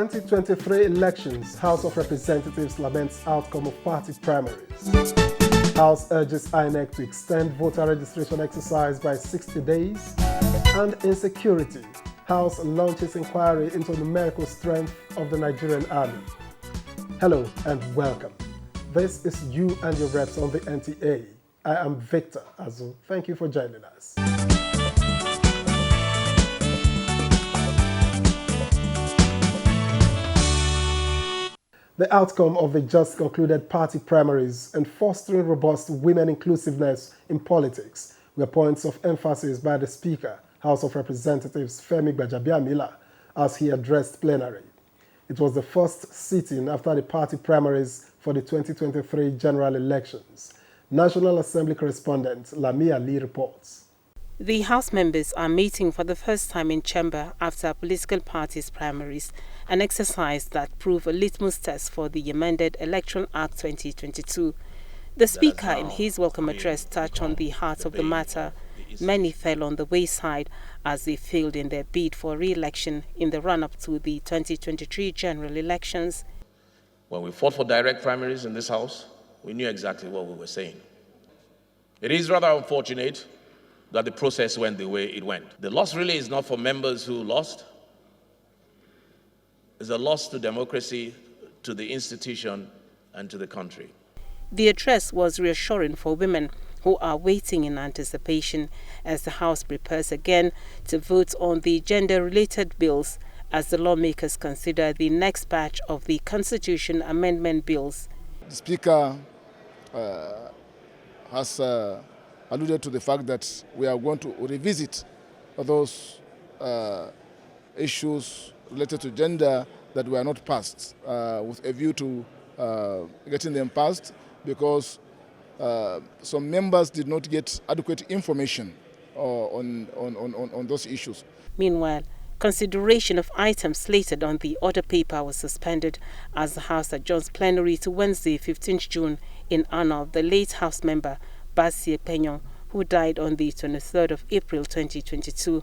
2023 elections, House of Representatives laments outcome of party primaries. House urges INEC to extend voter registration exercise by 60 days. And insecurity, House launches inquiry into numerical strength of the Nigerian army. Hello and welcome. This is You and Your Reps on the NTA. I am Victor Azu. Thank you for joining us. The outcome of the just concluded party primaries and fostering robust women inclusiveness in politics were points of emphasis by the Speaker, House of Representatives Femi Gbajabiamila, as he addressed plenary. It was the first sitting after the party primaries for the 2023 general elections. National Assembly correspondent Lamia Lee reports. The House members are meeting for the first time in chamber after political parties' primaries, an exercise that proved a litmus test for the amended Electoral Act 2022. The Speaker, in his welcome address, touched on the heart of the matter. Many fell on the wayside as they failed in their bid for re-election in the run-up to the 2023 general elections. When we fought for direct primaries in this House, we knew exactly what we were saying. It is rather unfortunate that the process went the way it went. The loss really is not for members who lost. It's a loss to democracy, to the institution, and to the country. The address was reassuring for women who are waiting in anticipation as the House prepares again to vote on the gender-related bills as the lawmakers consider the next batch of the Constitution Amendment bills. The Speaker has alluded to the fact that we are going to revisit those issues related to gender that were not passed with a view to getting them passed because some members did not get adequate information on those issues. Meanwhile, consideration of items slated on the order paper was suspended as the House adjourns plenary to Wednesday, 15th June, in honor of the late House member Basie Penyon, who died on the 23rd of April 2022.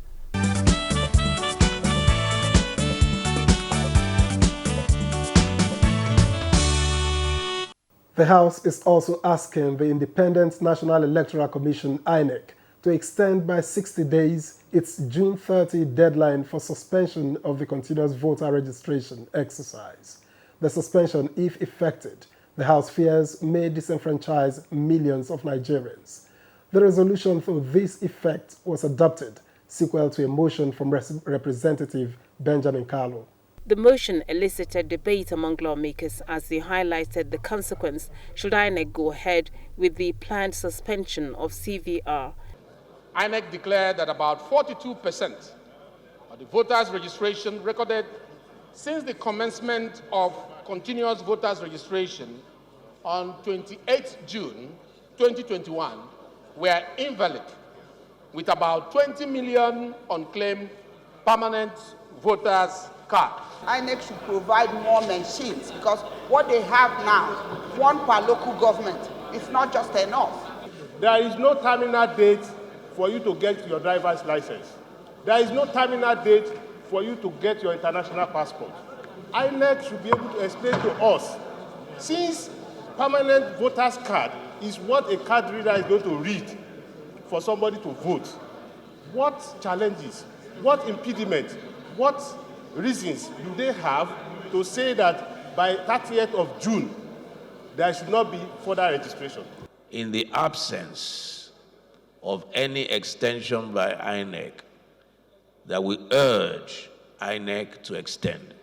The House is also asking the Independent National Electoral Commission, INEC, to extend by 60 days its June 30 deadline for suspension of the continuous voter registration exercise. The suspension, if effected, the House fears may disenfranchise millions of Nigerians. The resolution for this effect was adopted, sequel to a motion from Representative Benjamin Kalu. The motion elicited debate among lawmakers as they highlighted the consequence should INEC go ahead with the planned suspension of CVR. INEC declared that about 42% of the voters' registration recorded since the commencement of continuous voters registration on 28 June 2021 were invalid, with about 20 million unclaimed permanent voters' cards. INEC should provide more machines because what they have now, one per local government, is not just enough. There is no terminal date for you to get your driver's license. There is no terminal date for you to get your international passport. INEC should be able to explain to us, since permanent voter's card is what a card reader is going to read for somebody to vote, what challenges, what impediments, what reasons do they have to say that by 30th of June, there should not be further registration? In the absence of any extension by INEC, that we urge INEC to extend.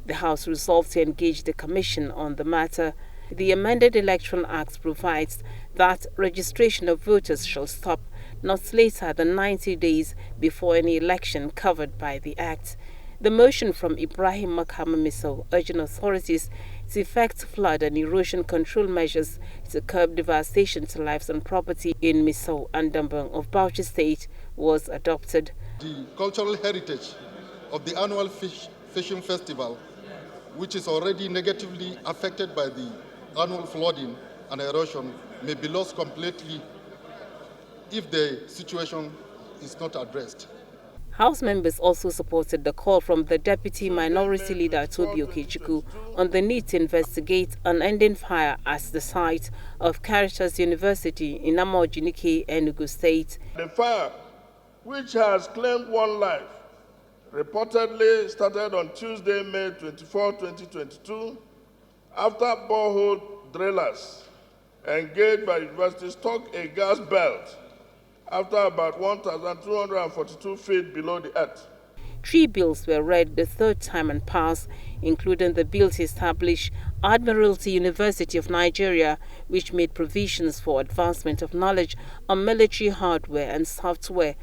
The House resolved to engage the Commission on the matter. The amended Electoral Act provides that registration of voters shall stop not later than 90 days before any election covered by the Act. The motion from Ibrahim Makama Misau urging authorities to effect flood and erosion control measures to curb devastation to lives and property in Misau and Dambang of Bauchi State was adopted. The cultural heritage of the annual fishing festival, which is already negatively affected by the annual flooding and erosion, may be lost completely if the situation is not addressed. House members also supported the call from the Deputy Minority Leader Toby Okechukwu on the need to investigate unending fire at the site of Caritas University in Amojinike, Enugu State. The fire, which has claimed one life, reportedly started on Tuesday, May 24, 2022, after borehole drillers engaged by university struck a gas belt after about 1,242 feet below the earth. 3 bills were read the third time and passed, including the bill to establish Admiralty University of Nigeria, which made provisions for advancement of knowledge on military hardware and software.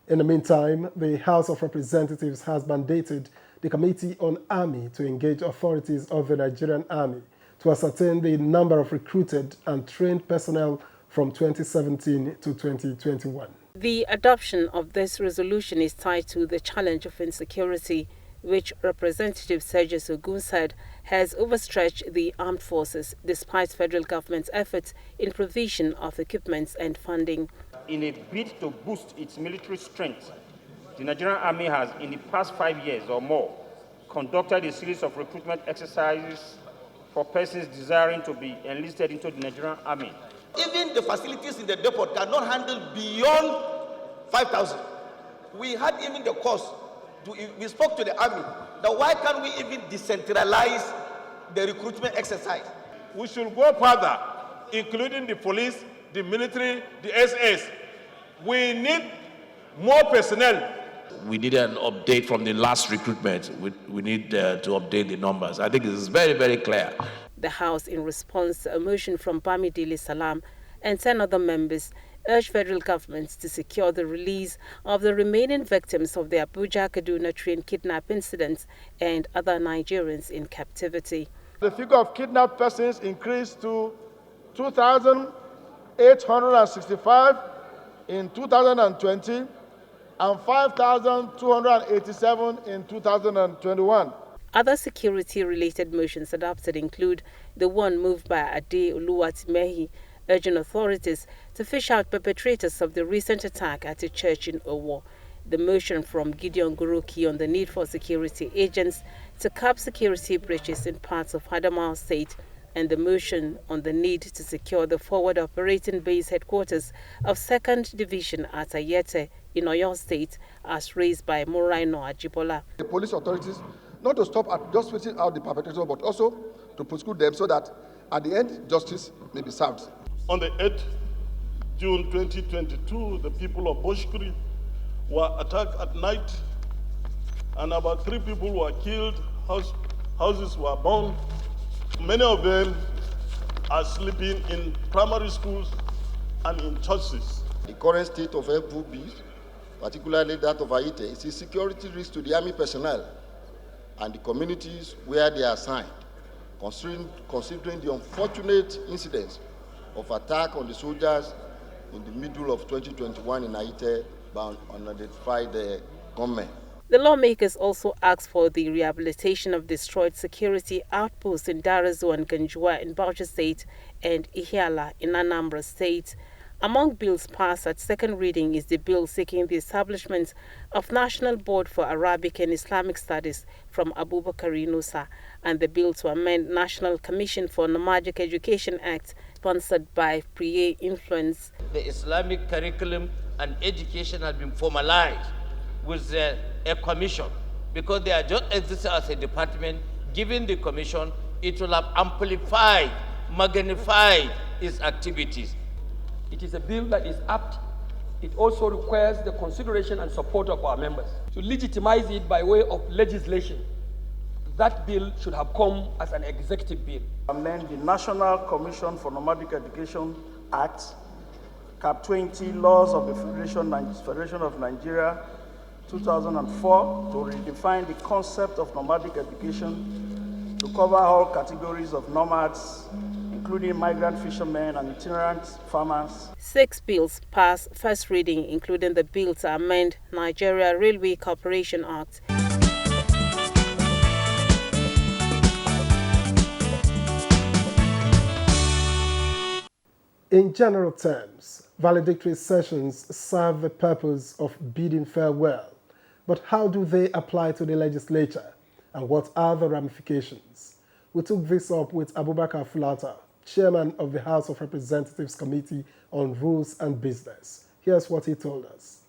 In the meantime, the House of Representatives has mandated the Committee on Army to engage authorities of the Nigerian Army to ascertain the number of recruited and trained personnel from 2017 to 2021. The adoption of this resolution is tied to the challenge of insecurity, which Representative Sergius Ogun said has overstretched the armed forces despite federal government's efforts in provision of equipment and funding. In a bid to boost its military strength, the Nigerian Army has, in the past 5 years or more, conducted a series of recruitment exercises for persons desiring to be enlisted into the Nigerian Army. Even the facilities in the depot cannot handle beyond 5,000. We had even the cost. We spoke to the Army that why can't we even decentralize the recruitment exercise? We should go further, including the police, the military, the SS. We need more personnel. We need an update from the last recruitment. We need to update the numbers. I think this is very, very clear. The House, in response to a motion from Bamidele Salam and 10 other members, urged federal governments to secure the release of the remaining victims of the Abuja-Kaduna train kidnap incidents and other Nigerians in captivity. The figure of kidnapped persons increased to 2,865 in 2020 and 5,287 in 2021. Other security-related motions adopted include the one moved by Ade Oluwatimehi, urging authorities to fish out perpetrators of the recent attack at a church in Owo, the motion from Gideon Goroki on the need for security agents to curb security breaches in parts of Adamawa State, and the motion on the need to secure the forward operating base headquarters of 2nd Division at Ayete in Oyo State, as raised by Moraino Ajibola. The police authorities not to stop at just fishing out the perpetrator, but also to prosecute them so that at the end, justice may be served. On the 8th June 2022, the people of Boshkuri were attacked at night, and about 3 people were killed, houses were burned. Many of them are sleeping in primary schools and in churches. The current state of FUB, particularly that of Haiti, is a security risk to the army personnel and the communities where they are assigned, considering the unfortunate incidents of attack on the soldiers in the middle of 2021 in Haiti by unidentified gunmen. The lawmakers also asked for the rehabilitation of destroyed security outposts in Darazo and Ganjua in Bauchi State and Ihiala in Anambra State. Among bills passed at second reading is the bill seeking the establishment of National Board for Arabic and Islamic Studies from Abubakar Yunusa, and the bill to amend National Commission for Nomadic Education Act, sponsored by PRIMARIES Influence. The Islamic curriculum and education has been formalized with a commission, because they are just existing as a department. Given the commission, it will have amplified, magnified its activities. It is a bill that is apt. It also requires the consideration and support of our members. To legitimize it by way of legislation, that bill should have come as an executive bill. Amend the National Commission for Nomadic Education Act, Cap 20, Laws of the Federation of Nigeria, 2004, to redefine the concept of nomadic education to cover all categories of nomads, including migrant fishermen and itinerant farmers. 6 bills passed first reading, including the bill to amend Nigeria Railway Corporation Act. In general terms, valedictory sessions serve the purpose of bidding farewell. But how do they apply to the legislature? And what are the ramifications? We took this up with Abubakar Fulata, chairman of the House of Representatives Committee on Rules and Business. Here's what he told us.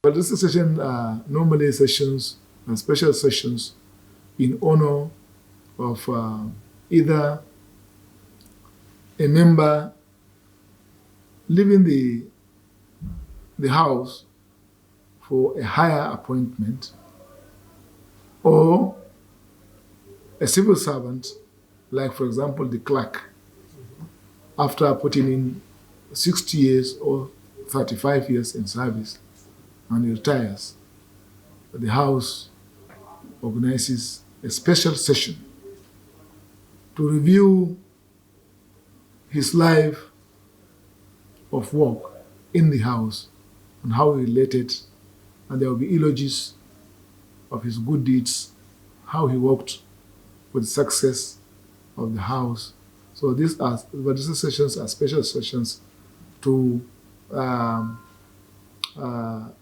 But this session are normally sessions and special sessions in honor of either a member leaving the House for a higher appointment, or a civil servant, like for example the clerk, after putting in 60 years or 35 years in service and he retires, the House organizes a special session to review his life of work in the House and how he related, and there will be eulogies of his good deeds, how he worked with success of the House. So these sessions are special sessions to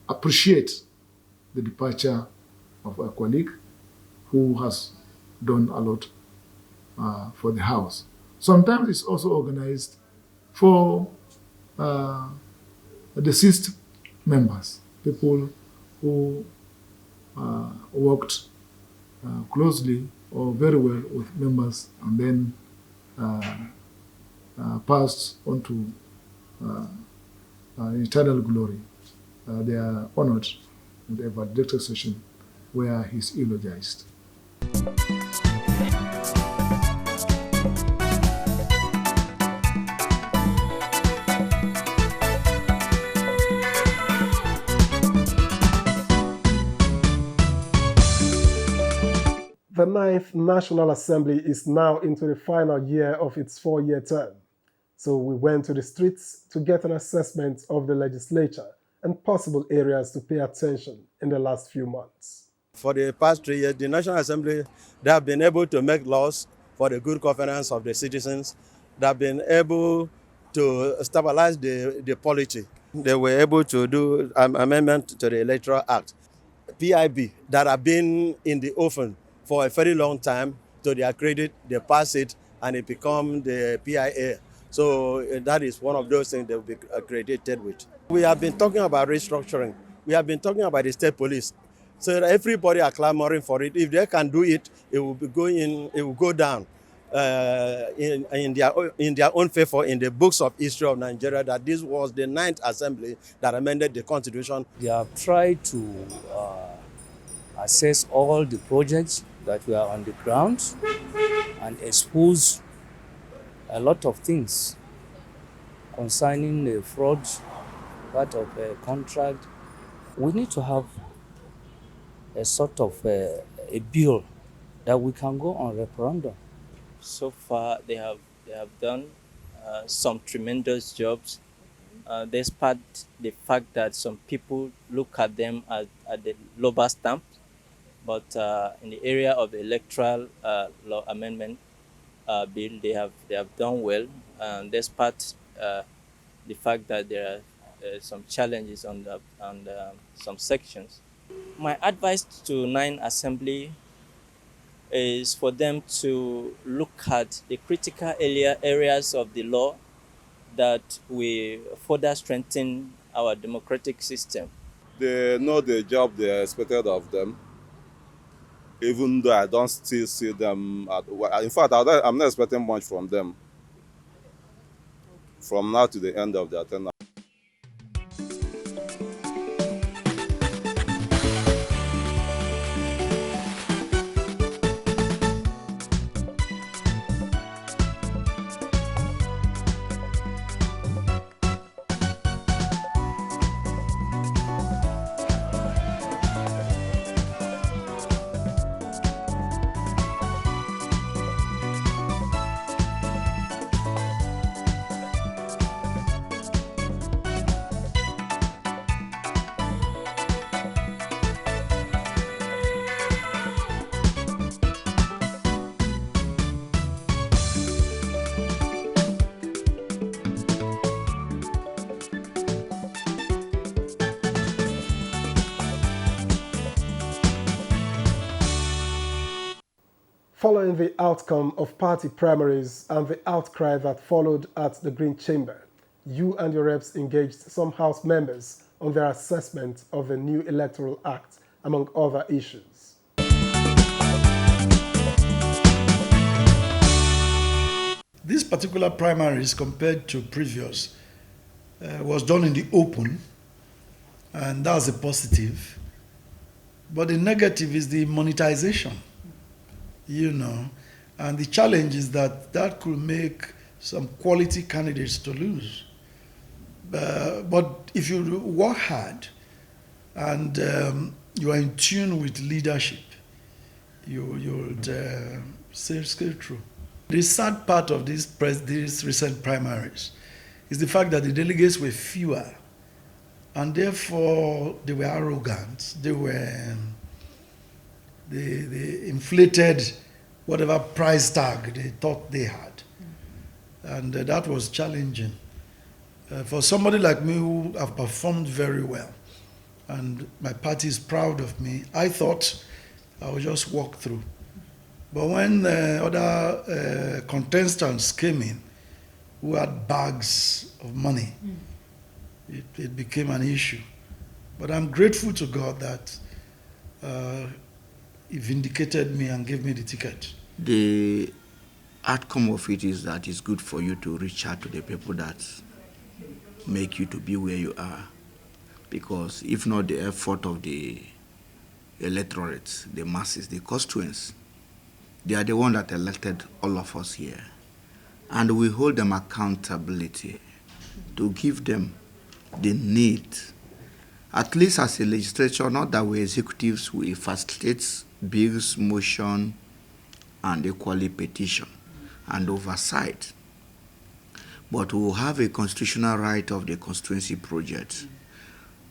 appreciate the departure of a colleague who has done a lot for the House. Sometimes it's also organized for deceased members, people who worked closely or very well with members and then passed on to eternal glory. They are honored in the valedictory session where he's eulogized. The 9th National Assembly is now into the final year of its 4-year term. So we went to the streets to get an assessment of the legislature and possible areas to pay attention in the last few months. For the past 3 years, the National Assembly, they have been able to make laws for the good governance of the citizens. They have been able to stabilize the polity. They were able to do an amendment to the Electoral Act. PIB that have been in the oven for a very long time, to their credit, they pass it and it become the PIA. So that is one of those things they will be accredited with. We have been talking about restructuring. We have been talking about the state police. So everybody are clamoring for it. If they can do it, it will be going. It will go down in their own favor in the books of history of Nigeria. That this was the 9th Assembly that amended the Constitution. They have tried to assess all the projects that were on the ground and expose a lot of things concerning the fraud, part of a contract. We need to have a sort of a bill that we can go on referendum. So far, they have done some tremendous jobs, despite the fact that some people look at them at the lower stamp. But in the area of the electoral law amendment bill, they have done well, despite the fact that there are some challenges on some sections. My advice to 9 Assembly is for them to look at the critical areas of the law that will further strengthen our democratic system. They know the job they are expected of them, even though I don't still see them. In fact, I'm not expecting much from them from now to the end of their tenure. Following the outcome of party primaries and the outcry that followed at the Green Chamber, you and your reps engaged some House members on their assessment of the new Electoral Act, among other issues. This particular primaries, compared to previous, was done in the open, and that's a positive. But the negative is the monetization, and the challenge is that could make some quality candidates to lose. But if you work hard and you are in tune with leadership, you'll sail through. The sad part of these recent primaries is the fact that the delegates were fewer, and therefore they were arrogant. They inflated whatever price tag they thought they had, and that was challenging. For somebody like me who have performed very well, and my party is proud of me, I thought I would just walk through. But when other contestants came in who had bags of money, it became an issue. But I'm grateful to God that He vindicated me and gave me the ticket. The outcome of it is that it's good for you to reach out to the people that make you to be where you are. Because if not the effort of the electorate, the masses, the constituents, they are the ones that elected all of us here. And we hold them accountability to give them the need, at least as a legislature, not that we executives, we facilitate bills, motion, and equally petition and oversight. But we will have a constitutional right of the constituency project.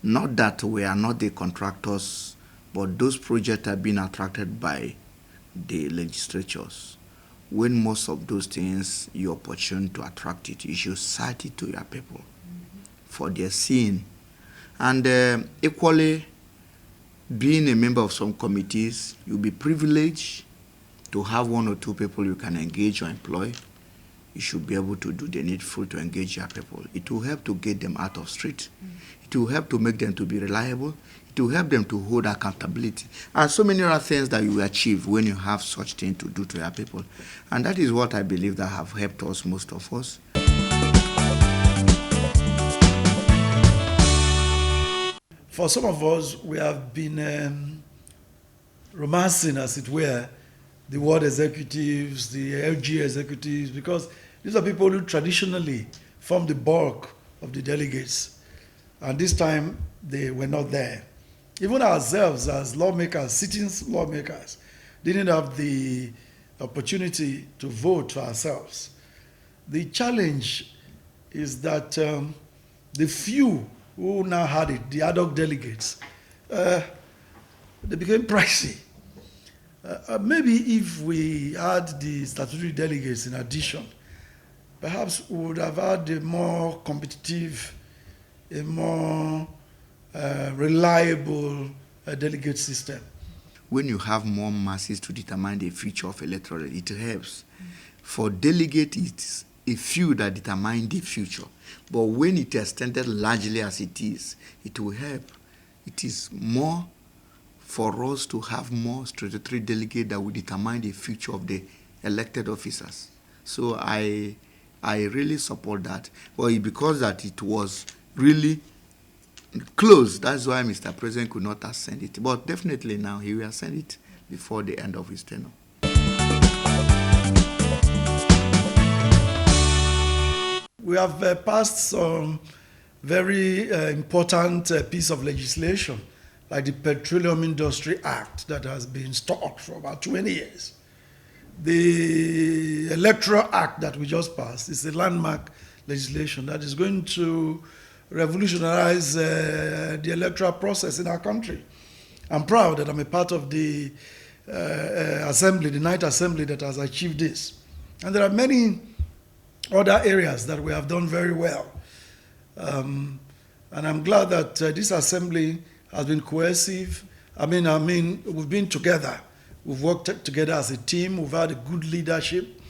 Not that we are not the contractors, but those projects are being attracted by the legislatures. When most of those things, you're opportune to attract it, you should cite it to your people for their seeing. And equally, being a member of some committees, you'll be privileged to have one or two people you can engage or employ. You should be able to do the needful to engage your people. It will help to get them out of street. It will help to make them to be reliable. It will help them to hold accountability. And so many other things that you achieve when you have such things to do to your people. And that is what I believe that have helped us, most of us. For some of us, we have been romancing, as it were, the ward executives, the LG executives, because these are people who traditionally form the bulk of the delegates. And this time, they were not there. Even ourselves as lawmakers, sitting lawmakers, didn't have the opportunity to vote for ourselves. The challenge is that the few who now had it, the ad hoc delegates, they became pricey. Maybe if we had the statutory delegates in addition, perhaps we would have had a more competitive, a more reliable delegate system. When you have more masses to determine the future of electorate, it helps. For delegate, it's a few that determine the future. But when it is extended largely as it is, it will help. It is more for us to have more statutory delegates that will determine the future of the elected officers. So I really support that. Well, because that it was really close, that's why Mr. President could not ascend it. But definitely now he will ascend it before the end of his tenure. We have passed some very important piece of legislation, like the Petroleum Industry Act that has been stuck for about 20 years. The Electoral Act that we just passed is a landmark legislation that is going to revolutionize the electoral process in our country. I'm proud that I'm a part of the assembly, the Ninth Assembly, that has achieved this. And there are many other areas that we have done very well. And I'm glad that this assembly has been cohesive. I mean, we've been together We've worked together as a team. We've had a good leadership.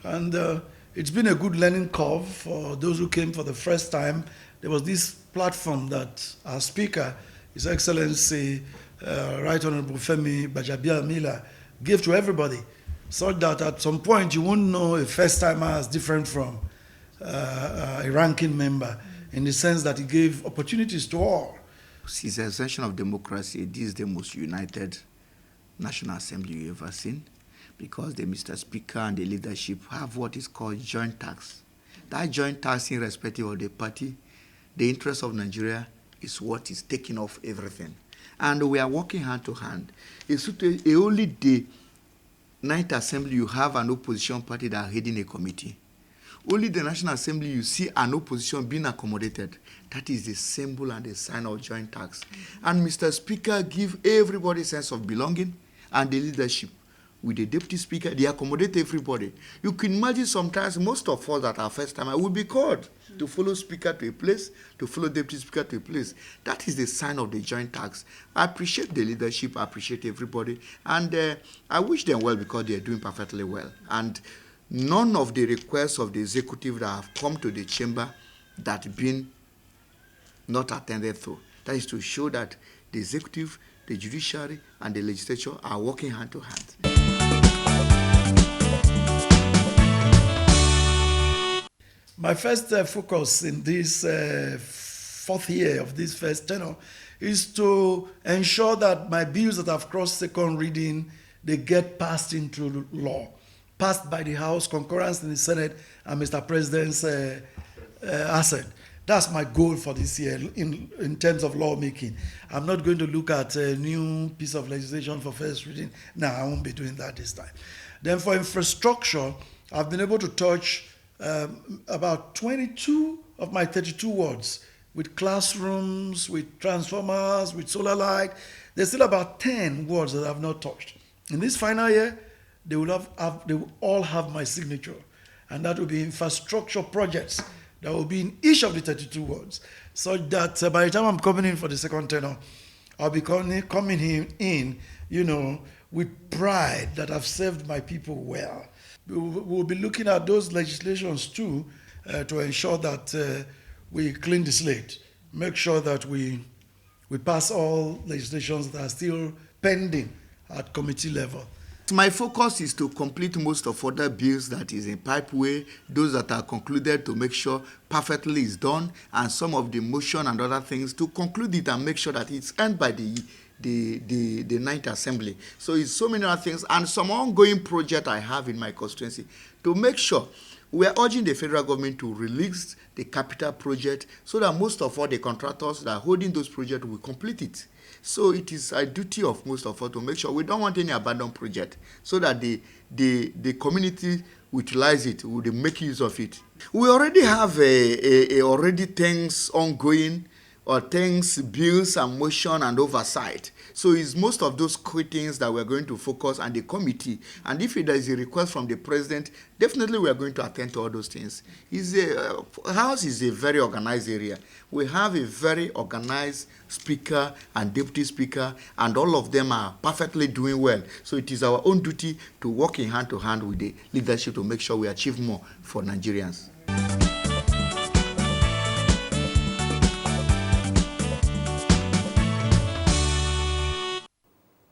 And it's been a good learning curve for those who came for the first time. There was this platform that our speaker, His Excellency, Right Honorable Femi Gbajabiamila, gave to everybody, so that at some point you won't know a first-timer as different from a ranking member, in the sense that he gave opportunities to all. Since the ascension of democracy, this is the most united National Assembly you've ever seen, because the Mr. Speaker and the leadership have what is called joint task. That joint task, irrespective of the party, the interest of Nigeria is what is taking off everything. And we are working hand to hand. It's only the Ninth Assembly you have an opposition party that are heading a committee. Only the National Assembly you see an opposition being accommodated. That is the symbol and the sign of joint task. And Mr. Speaker give everybody a sense of belonging, and the leadership. With the Deputy Speaker, they accommodate everybody. You can imagine sometimes most of us that are first time will be called to follow Speaker to a place, to follow Deputy Speaker to a place. That is the sign of the joint task. I appreciate the leadership, I appreciate everybody, and I wish them well because they are doing perfectly well. And none of the requests of the executive that have come to the chamber that have been not attended to. That is to show that the executive, the judiciary, and the legislature are working hand to hand. My first focus in this fourth year of this first tenure is to ensure that my bills that have crossed second reading, they get passed into law, passed by the House, concurrence in the Senate, and Mr. President's assent. That's my goal for this year in terms of lawmaking. I'm not going to look at a new piece of legislation for first reading. No, I won't be doing that this time. Then for infrastructure, I've been able to touch about 22 of my 32 wards with classrooms, with transformers, with solar light. There's still about 10 wards that I've not touched. In this final year, they will all have my signature, and that will be infrastructure projects that will be in each of the 32 wards, so that by the time I'm coming in for the second tenure, I'll be coming in, with pride that I've served my people well. We'll be looking at those legislations too, to ensure that we clean the slate, make sure that we pass all legislations that are still pending at committee level. My focus is to complete most of other bills that is in pipeway, those that are concluded to make sure perfectly is done, and some of the motion and other things to conclude it and make sure that it's earned by the Ninth Assembly. So it's so many other things, and some ongoing project I have in my constituency to make sure we are urging the federal government to release the capital project so that most of all the contractors that are holding those projects will complete it. So it is a duty of most of us to make sure we don't want any abandoned project, so that the community utilize it, would make use of it. We already have already things ongoing, or things, bills and motion and oversight. So it's most of those things that we're going to focus on the committee. And if there is a request from the president, definitely we are going to attend to all those things. House is a very organized area. We have a very organized speaker and deputy speaker, and all of them are perfectly doing well. So it is our own duty to work in hand to hand with the leadership to make sure we achieve more for Nigerians.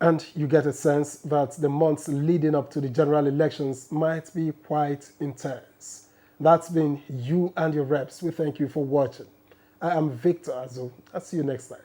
And you get a sense that the months leading up to the general elections might be quite intense. That's been You and Your Reps. We thank you for watching. I am Victor Azu. I'll see you next time.